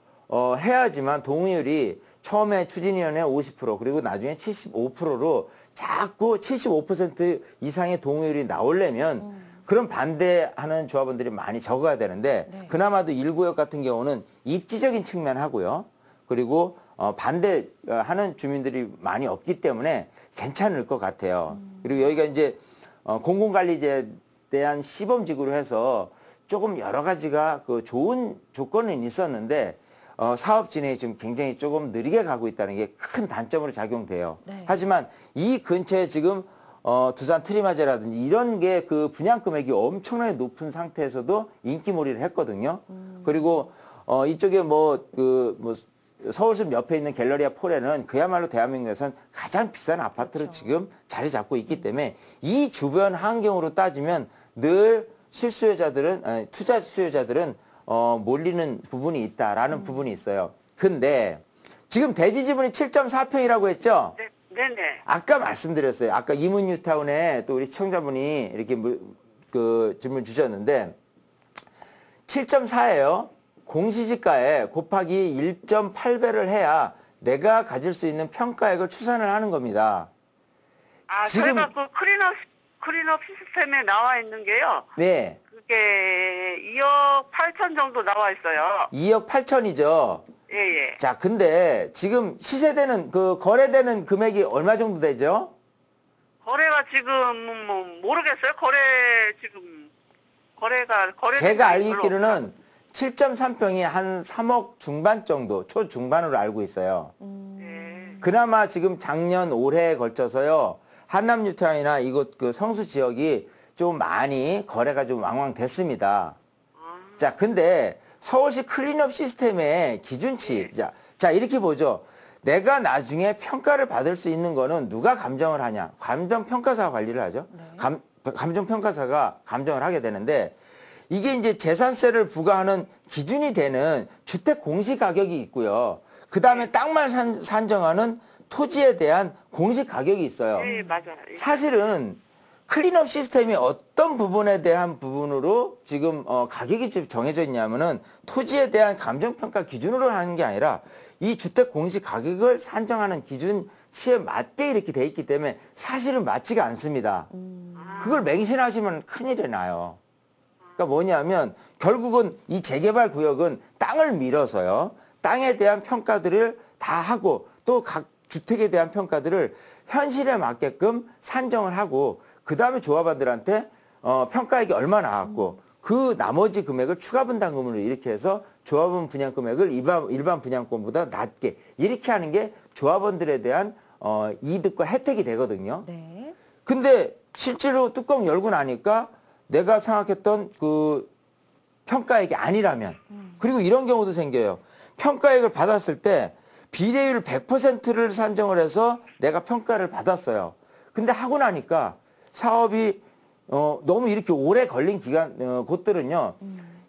해야지만 동의율이 처음에 추진위원회 50% 그리고 나중에 75%로 자꾸 75% 이상의 동의율이 나오려면 그런 반대하는 조합원들이 많이 적어야 되는데 네. 그나마도 1구역 같은 경우는 입지적인 측면 하고요. 그리고 반대하는 주민들이 많이 없기 때문에 괜찮을 것 같아요. 그리고 여기가 이제 공공관리제에 대한 시범지구로 해서 조금 여러 가지가 그 좋은 조건은 있었는데 사업 진행이 지금 굉장히 조금 느리게 가고 있다는 게 큰 단점으로 작용돼요. 네. 하지만 이 근처에 지금 두산 트리마제라든지 이런 게 그 분양 금액이 엄청나게 높은 상태에서도 인기몰이를 했거든요. 그리고 이쪽에 서울숲 옆에 있는 갤러리아 폴에는 그야말로 대한민국에선 가장 비싼 아파트로 그렇죠. 지금 자리 잡고 있기 때문에 이 주변 환경으로 따지면 늘 투자 수요자들은 몰리는 부분이 있다라는 부분이 있어요. 근데 지금 대지 지분이 7.4평이라고 했죠? 네, 네네. 아까 말씀드렸어요. 아까 이문뉴타운에 또 우리 시청자분이 이렇게 그 질문 주셨는데 7.4예요. 공시지가에 곱하기 1.8배를 해야 내가 가질 수 있는 평가액을 추산을 하는 겁니다. 아, 지금- 저희가 그 클린업 시스템에 나와 있는 게요. 네. 그게 2억 8천 정도 나와 있어요. 2억 8천이죠. 예, 예. 자, 근데 지금 시세되는 거래되는 금액이 얼마 정도 되죠? 거래가 지금 모르겠어요. 거래 제가 알기로는 7.3평이 한 3억 중반 정도, 초중반으로 알고 있어요. 예. 그나마 지금 작년 올해에 걸쳐서요. 한남 뉴타운이나 이곳 그 성수 지역이 좀 많이 거래가 좀 왕왕됐습니다. 자, 근데 서울시 클린업 시스템의 기준치. 자, 이렇게 보죠. 내가 나중에 평가를 받을 수 있는 거는 누가 감정을 하냐? 감정평가사가 관리를 하죠. 감정평가사가 감정을 하게 되는데 이게 이제 재산세를 부과하는 기준이 되는 주택 공시가격이 있고요. 그 다음에 땅만 산정하는 토지에 대한 공시가격이 있어요. 네, 맞아요. 사실은 클린업 시스템이 어떤 부분에 대한 부분으로 지금 가격이 지금 정해져 있냐면은 토지에 대한 감정평가 기준으로 하는 게 아니라 이 주택 공시 가격을 산정하는 기준치에 맞게 이렇게 돼 있기 때문에 사실은 맞지가 않습니다. 그걸 맹신하시면 큰일이 나요. 그러니까 뭐냐면 결국은 이 재개발 구역은 땅을 밀어서요. 땅에 대한 평가들을 다 하고 또 각 주택에 대한 평가들을 현실에 맞게끔 산정을 하고 그 다음에 조합원들한테 평가액이 얼마 나왔고 그 나머지 금액을 추가 분담금으로 이렇게 해서 조합원 분양 금액을 일반 분양권보다 낮게 이렇게 하는 게 조합원들에 대한 이득과 혜택이 되거든요. 네. 근데 실제로 뚜껑 열고 나니까 내가 생각했던 그 평가액이 아니라면 그리고 이런 경우도 생겨요. 평가액을 받았을 때 비례율 100%를 산정을 해서 내가 평가를 받았어요. 근데 하고 나니까 사업이 너무 이렇게 오래 걸린 곳들은요.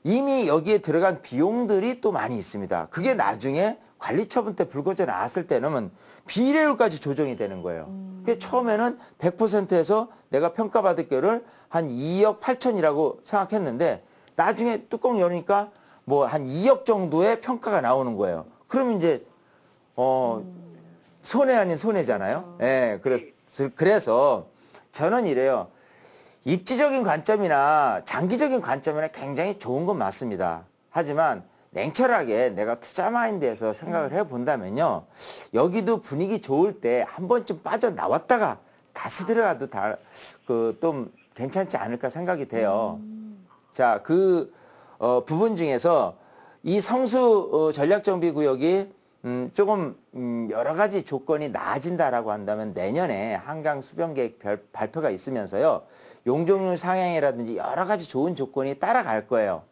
이미 여기에 들어간 비용들이 또 많이 있습니다. 그게 나중에 관리처분 때 불거져 나왔을 때는 비례율까지 조정이 되는 거예요. 그래서 처음에는 100%에서 내가 평가받을 거를 한 2억 8천이라고 생각했는데 나중에 뚜껑 열으니까 뭐 한 2억 정도의 평가가 나오는 거예요. 그러면 이제 손해 아닌 손해잖아요. 예, 그래서 저는 이래요. 입지적인 관점이나 장기적인 관점이나 굉장히 좋은 건 맞습니다. 하지만 냉철하게 내가 투자 마인드에서 생각을 해본다면요. 여기도 분위기 좋을 때 한 번쯤 빠져나왔다가 다시 들어가도 좀 괜찮지 않을까 생각이 돼요. 자, 그 부분 중에서 이 성수 전략정비구역이 조금 여러 가지 조건이 나아진다라고 한다면 내년에 한강 수변계획 발표가 있으면서요. 용적률 상향이라든지 여러 가지 좋은 조건이 따라갈 거예요.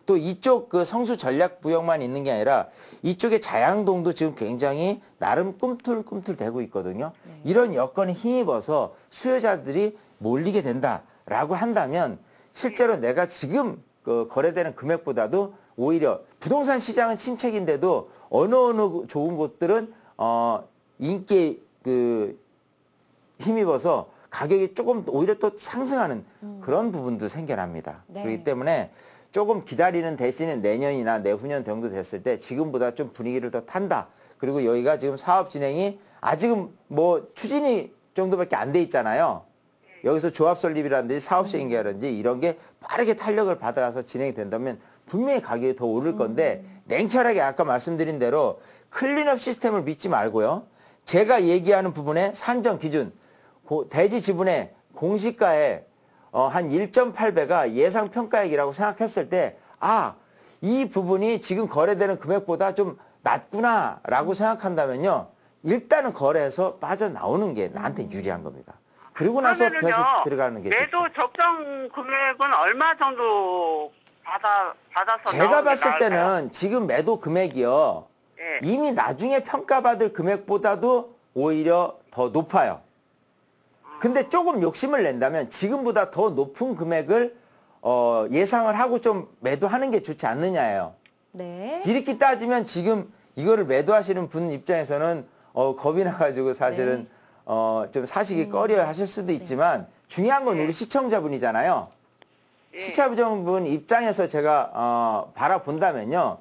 또 이쪽 그 성수 전략구역만 있는 게 아니라 이쪽의 자양동도 지금 굉장히 나름 꿈틀꿈틀 되고 있거든요. 이런 여건에 힘입어서 수요자들이 몰리게 된다라고 한다면 실제로 내가 지금 그 거래되는 금액보다도 오히려 부동산 시장은 침체인데도 어느 좋은 곳들은 인기에 힘입어서 가격이 조금 오히려 또 상승하는 그런 부분도 생겨납니다. 네. 그렇기 때문에 조금 기다리는 대신에 내년이나 내후년 정도 됐을 때 지금보다 좀 분위기를 더 탄다. 그리고 여기가 지금 사업 진행이 아직은 뭐 추진이 정도밖에 안 돼 있잖아요. 여기서 조합 설립이라든지 사업 시행이라든지 이런 게 빠르게 탄력을 받아서 진행이 된다면 분명히 가격이 더 오를 건데 냉철하게 아까 말씀드린 대로 클린업 시스템을 믿지 말고요. 제가 얘기하는 부분의 산정 기준, 대지 지분의 공시가의 한 1.8배가 예상 평가액이라고 생각했을 때, 이 부분이 지금 거래되는 금액보다 좀 낮구나라고 생각한다면요. 일단은 거래해서 빠져나오는 게 나한테 유리한 겁니다. 그리고 나서 다시 들어가는 게 매도 좋죠. 적정 금액은 얼마 정도 받아서 제가 나오는 게 봤을 때는 나을까요? 지금 매도 금액이요. 예. 이미 나중에 평가받을 금액보다도 오히려 더 높아요. 근데 조금 욕심을 낸다면 지금보다 더 높은 금액을 예상을 하고 좀 매도하는 게 좋지 않느냐예요. 네. 이렇게 따지면 지금 이거를 매도하시는 분 입장에서는 겁이 나가지고 사실은 좀 사시기 꺼려 하실 수도 있지만 중요한 건 우리 시청자분이잖아요. 예. 시청자분 입장에서 제가 바라본다면요.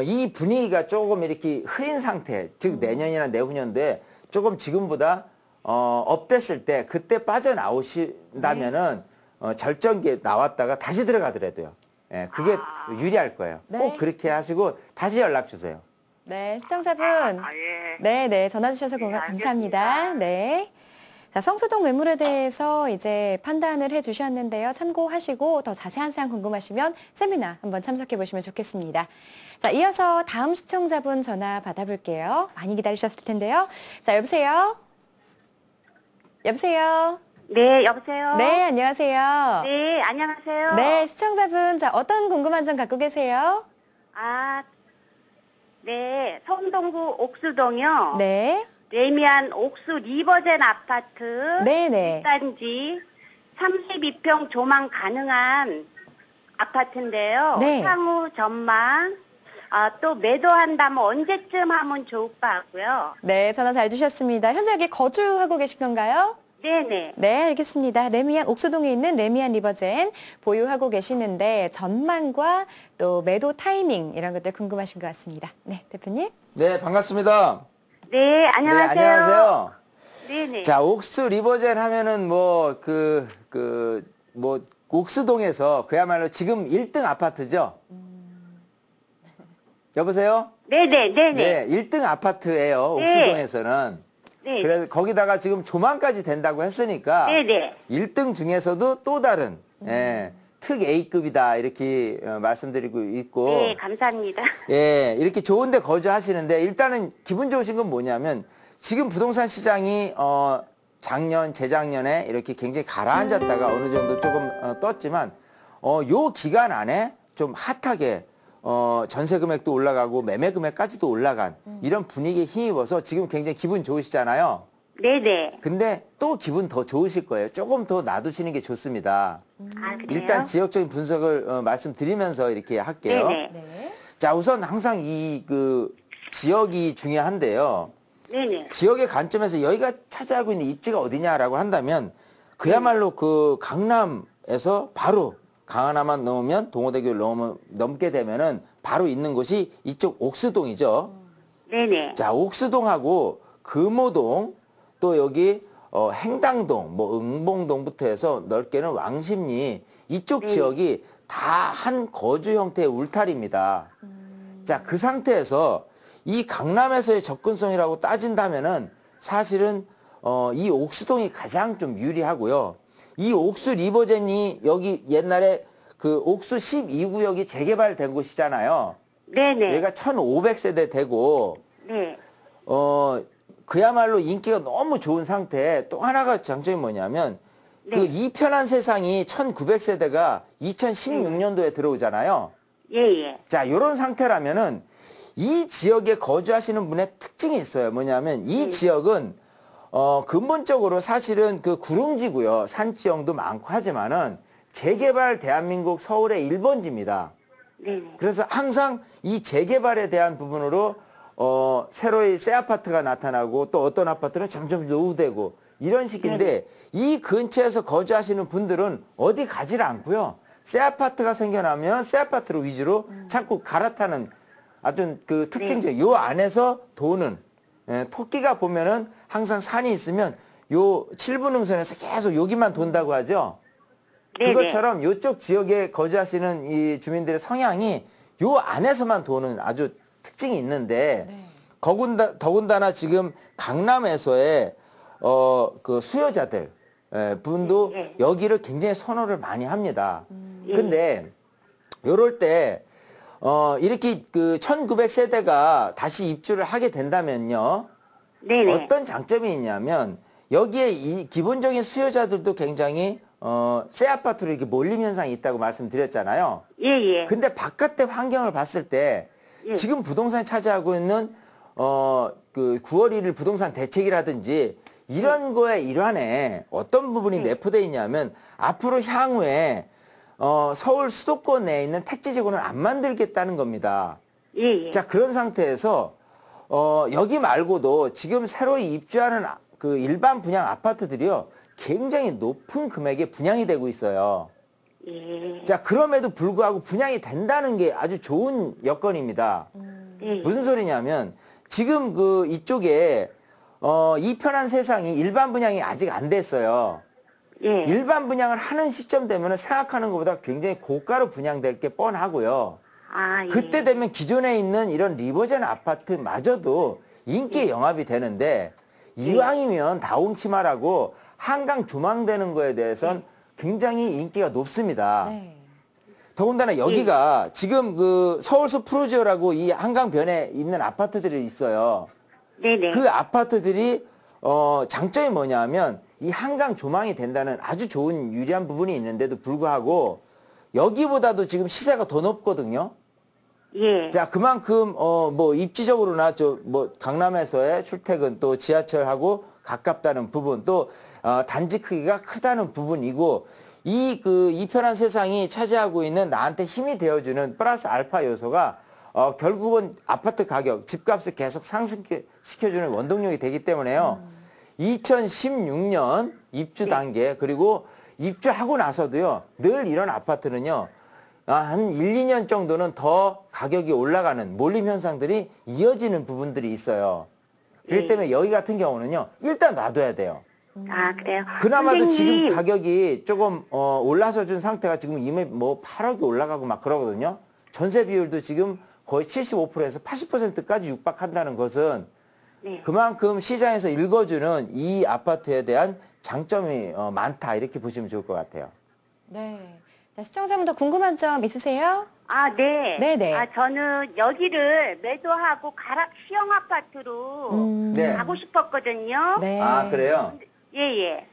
이 분위기가 조금 이렇게 흐린 상태, 즉 내년이나 내후년도에 조금 지금보다 업됐을 때 그때 빠져나오신다면은 절정기에 나왔다가 다시 들어가더라도요. 예, 그게 유리할 거예요. 네. 꼭 그렇게 하시고 다시 연락 주세요. 네, 시청자분. 예. 네, 전화 주셔서 네, 감사합니다. 알겠습니다. 네. 자, 성수동 매물에 대해서 이제 판단을 해주셨는데요. 참고하시고 더 자세한 사항 궁금하시면 세미나 한번 참석해 보시면 좋겠습니다. 자, 이어서 다음 시청자분 전화 받아볼게요. 많이 기다리셨을 텐데요. 자, 여보세요? 여보세요? 네, 여보세요? 네, 안녕하세요. 네, 안녕하세요. 네, 시청자분, 자, 어떤 궁금한 점 갖고 계세요? 아, 네, 성동구 옥수동이요. 네, 레미안 옥수 리버젠 아파트. 네네. 단지 32평 조망 가능한 아파트인데요. 네. 향후 전망, 또 매도한다면 언제쯤 하면 좋을 것 같고요. 네, 전화 잘 주셨습니다. 현재 여기 거주하고 계신 건가요? 네네. 네, 알겠습니다. 레미안, 옥수동에 있는 레미안 리버젠 보유하고 계시는데 전망과 또 매도 타이밍 이런 것들 궁금하신 것 같습니다. 네, 대표님. 네, 반갑습니다. 네, 안녕하세요. 네, 안녕하세요. 네네. 자, 옥수 리버젠 하면은 옥수동에서 그야말로 지금 1등 아파트죠? 여보세요? 네네네네. 네, 1등 아파트예요. 옥수동에서는. 네. 그래서 거기다가 지금 조망까지 된다고 했으니까 네네. 1등 중에서도 또 다른 특 A급이다 이렇게 말씀드리고 있고 네, 감사합니다. 예, 이렇게 좋은 데 거주하시는데 일단은 기분 좋으신 건 뭐냐면 지금 부동산 시장이 작년, 재작년에 이렇게 굉장히 가라앉았다가 어느 정도 조금 떴지만 요 기간 안에 좀 핫하게 전세 금액도 올라가고 매매 금액까지도 올라간 이런 분위기에 힘입어서 지금 굉장히 기분 좋으시잖아요. 네네. 근데 또 기분 더 좋으실 거예요. 조금 더 놔두시는 게 좋습니다. 아, 그래요? 일단 지역적인 분석을 말씀드리면서 이렇게 할게요. 네네. 네. 자, 우선 항상 이 지역이 중요한데요. 네네. 지역의 관점에서 여기가 차지하고 있는 입지가 어디냐라고 한다면 그야말로 그 강남에서 바로 강하나만 넘으면 동호대교를 넘게 되면은 바로 있는 곳이 이쪽 옥수동이죠. 네네. 자, 옥수동하고 금호동 또 여기 행당동, 뭐 응봉동부터 해서 넓게는 왕십리 이쪽 지역이 다 한 거주 형태의 울타리입니다. 자, 그 상태에서 이 강남에서의 접근성이라고 따진다면은 사실은 이 옥수동이 가장 좀 유리하고요. 이 옥수 리버젠이 여기 옛날에 그 옥수 12구역이 재개발된 곳이잖아요. 네네. 여기가 1,500세대 되고 네. 그야말로 인기가 너무 좋은 상태에 또 하나가 장점이 뭐냐면 그 이편한 세상이 1,900세대가 2016년도에 들어오잖아요. 예예. 자, 이런 상태라면은 이 지역에 거주하시는 분의 특징이 있어요. 뭐냐면 이 지역은 근본적으로 사실은 그 구릉지고요. 산지형도 많고 하지만은 재개발 대한민국 서울의 1번지입니다. 네네. 그래서 항상 이 재개발에 대한 부분으로 새로이 새 아파트가 나타나고 또 어떤 아파트는 점점 노후되고 이런 식인데 이 근처에서 거주하시는 분들은 어디 가지를 않고요. 새 아파트가 생겨나면 새 아파트로 위주로 자꾸 갈아타는 아주 그 특징적 요 안에서 도는 토끼가 보면은 항상 산이 있으면 요 7분 능선에서 계속 여기만 돈다고 하죠. 네네. 그것처럼 요쪽 지역에 거주하시는 이 주민들의 성향이 요 안에서만 도는 아주 특징이 있는데 더군다나 지금 강남에서의 그 수요자들 분도 여기를 굉장히 선호를 많이 합니다. 근데 요럴 때 이렇게 그 1900세대가 다시 입주를 하게 된다면요. 네네. 어떤 장점이 있냐면 여기에 이 기본적인 수요자들도 굉장히 새 아파트로 이렇게 몰림 현상이 있다고 말씀드렸잖아요. 예예. 근데 바깥의 환경을 봤을 때 지금 부동산이 차지하고 있는 그 9월 1일 부동산 대책이라든지 이런 거에 일환에 어떤 부분이 내포되어 있냐면 앞으로 향후에 서울 수도권 내에 있는 택지지구는 안 만들겠다는 겁니다. 예예. 자, 그런 상태에서 여기 말고도 지금 새로이 입주하는 그 일반 분양 아파트들이요 굉장히 높은 금액에 분양이 되고 있어요. 예. 자, 그럼에도 불구하고 분양이 된다는 게 아주 좋은 여건입니다. 무슨 소리냐면 지금 그 이쪽에 이 편한 세상이 일반 분양이 아직 안 됐어요. 예. 일반 분양을 하는 시점 되면 생각하는 것보다 굉장히 고가로 분양될 게 뻔하고요. 아, 예. 그때 되면 기존에 있는 이런 리버젠 아파트마저도 인기 영합이 되는데 이왕이면 다홍치마라고 한강 조망되는 거에 대해서는 굉장히 인기가 높습니다. 네. 더군다나 여기가 지금 그 서울숲 프로지오라고 이 한강변에 있는 아파트들이 있어요. 네네. 그 아파트들이 장점이 뭐냐면 이 한강 조망이 된다는 아주 좋은 유리한 부분이 있는데도 불구하고 여기보다도 지금 시세가 더 높거든요. 예. 자, 그만큼 뭐 입지적으로나 뭐 강남에서의 출퇴근 또 지하철하고 가깝다는 부분 또 단지 크기가 크다는 부분이고 이 편한 세상이 차지하고 있는 나한테 힘이 되어주는 플러스 알파 요소가 결국은 아파트 가격, 집값을 계속 상승시켜주는 원동력이 되기 때문에요. 2016년 입주 단계 그리고 입주하고 나서도요. 늘 이런 아파트는요. 한 1, 2년 정도는 더 가격이 올라가는 몰림 현상들이 이어지는 부분들이 있어요. 그렇기 때문에 여기 같은 경우는요. 일단 놔둬야 돼요. 아, 그래요. 그나마도 선생님. 지금 가격이 조금 올라서 준 상태가 지금 이미 뭐 8억이 올라가고 막 그러거든요. 전세 비율도 지금 거의 75%에서 80%까지 육박한다는 것은 네. 그만큼 시장에서 읽어주는 이 아파트에 대한 장점이 많다 이렇게 보시면 좋을 것 같아요. 네. 자, 시청자분들 궁금한 점 있으세요? 아, 네. 네네. 아, 저는 여기를 매도하고 가락 시형 아파트로 네. 가고 싶었거든요. 네. 아, 그래요? 예, 예.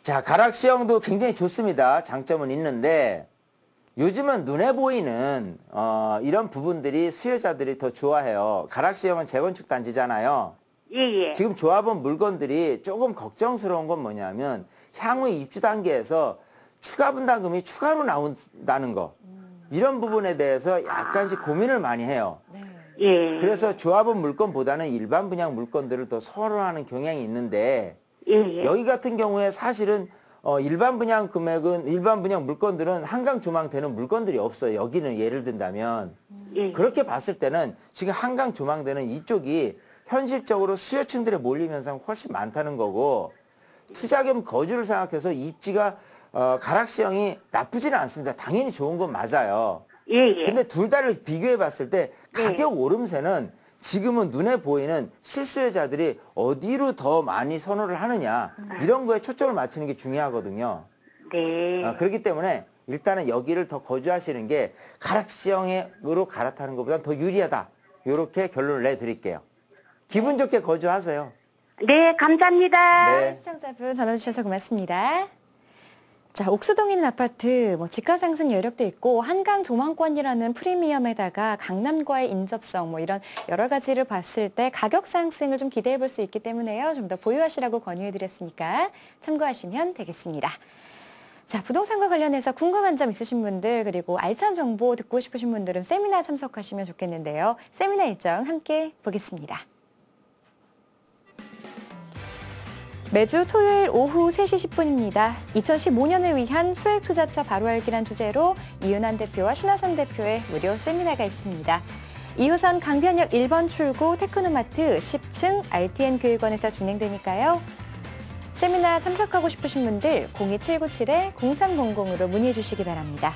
자, 가락시형도 굉장히 좋습니다. 장점은 있는데 요즘은 눈에 보이는 이런 부분들이 수요자들이 더 좋아해요. 가락시형은 재건축 단지잖아요. 예, 예. 지금 조합원 물건들이 조금 걱정스러운 건 뭐냐면 향후 입주 단계에서 추가 분담금이 추가로 나온다는 거. 이런 부분에 대해서 약간씩 고민을 많이 해요. 네. 예. 그래서 조합원 물건보다는 일반 분양 물건들을 더 선호하는 경향이 있는데 예, 예. 여기 같은 경우에 사실은 일반 분양 금액은 일반 분양 물건들은 한강 조망되는 물건들이 없어요. 여기는 예를 든다면 예. 그렇게 봤을 때는 지금 한강 조망되는 이쪽이 현실적으로 수요층들의 몰림 현상 훨씬 많다는 거고 투자 겸 거주를 생각해서 입지가 가락시형이 나쁘지는 않습니다. 당연히 좋은 건 맞아요. 예, 예. 근데 둘 다를 비교해 봤을 때 가격 오름세는 지금은 눈에 보이는 실수요자들이 어디로 더 많이 선호를 하느냐 이런 거에 초점을 맞추는 게 중요하거든요. 네. 그렇기 때문에 일단은 여기를 더 거주하시는 게 가락시형으로 갈아타는 것보다 더 유리하다. 이렇게 결론을 내드릴게요. 기분 좋게 거주하세요. 네, 감사합니다. 네. 시청자분 전화 주셔서 고맙습니다. 자, 옥수동에 있는 아파트, 집가 상승 여력도 있고 한강 조망권이라는 프리미엄에다가 강남과의 인접성 이런 여러 가지를 봤을 때 가격 상승을 좀 기대해 볼 수 있기 때문에요. 좀 더 보유하시라고 권유해 드렸으니까 참고하시면 되겠습니다. 자, 부동산과 관련해서 궁금한 점 있으신 분들 그리고 알찬 정보 듣고 싶으신 분들은 세미나 참석하시면 좋겠는데요. 세미나 일정 함께 보겠습니다. 매주 토요일 오후 3시 10분입니다. 2015년을 위한 소액투자처 바로 알기란 주제로 이윤환 대표와 신하선 대표의 무료 세미나가 있습니다. 2호선 강변역 1번 출구 테크노마트 10층 RTN 교육원에서 진행되니까요. 세미나 참석하고 싶으신 분들 02797-0300으로 문의해 주시기 바랍니다.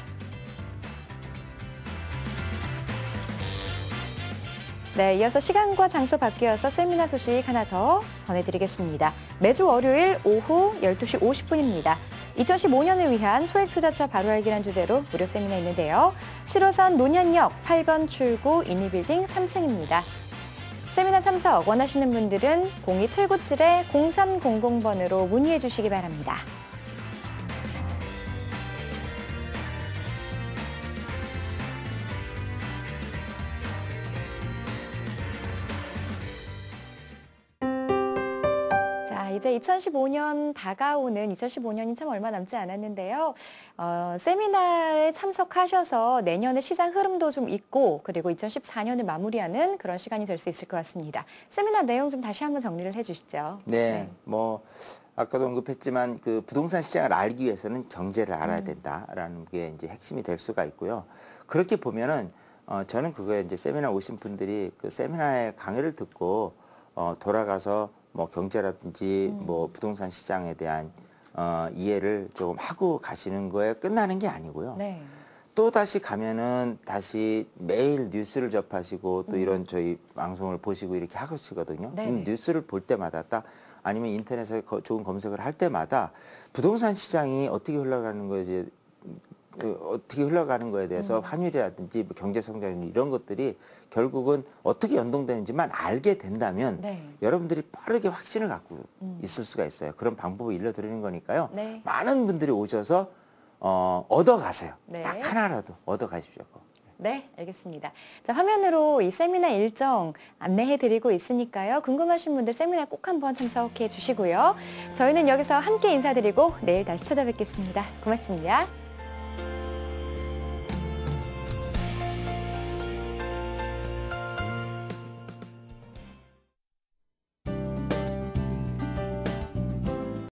네, 이어서 시간과 장소 바뀌어서 세미나 소식 하나 더 전해드리겠습니다. 매주 월요일 오후 12시 50분입니다. 2015년을 위한 소액투자처 바로 알기란 주제로 무료 세미나 있는데요. 7호선 노년역 8번 출구 이니빌딩 3층입니다. 세미나 참석 원하시는 분들은 02797-0300번으로 문의해 주시기 바랍니다. 이제 2015년 다가오는 2015년이 참 얼마 남지 않았는데요. 세미나에 참석하셔서 내년의 시장 흐름도 좀 있고 그리고 2014년을 마무리하는 그런 시간이 될 수 있을 것 같습니다. 세미나 내용 좀 다시 한번 정리를 해주시죠. 네, 아까도 언급했지만 그 부동산 시장을 알기 위해서는 경제를 알아야 된다라는 게 이제 핵심이 될 수가 있고요. 그렇게 보면은 저는 그거에 이제 세미나 오신 분들이 그 세미나의 강의를 듣고 돌아가서 경제라든지 부동산 시장에 대한 이해를 조금 하고 가시는 거에 끝나는 게 아니고요. 네. 또 다시 가면은 다시 매일 뉴스를 접하시고 또 이런 저희 방송을 보시고 이렇게 하시거든요. 네네. 뉴스를 볼 때마다 딱 아니면 인터넷에 좋은 검색을 할 때마다 부동산 시장이 어떻게 흘러가는 거지 어떻게 흘러가는 거에 대해서 환율이라든지 뭐 경제 성장 이런 것들이 결국은 어떻게 연동되는지만 알게 된다면 네. 여러분들이 빠르게 확신을 갖고 있을 수가 있어요. 그런 방법을 일러드리는 거니까요. 네. 많은 분들이 오셔서 얻어가세요. 네. 딱 하나라도 얻어가십시오. 네, 알겠습니다. 자, 화면으로 이 세미나 일정 안내해드리고 있으니까요. 궁금하신 분들 세미나 꼭 한번 참석해 주시고요. 저희는 여기서 함께 인사드리고 내일 다시 찾아뵙겠습니다. 고맙습니다.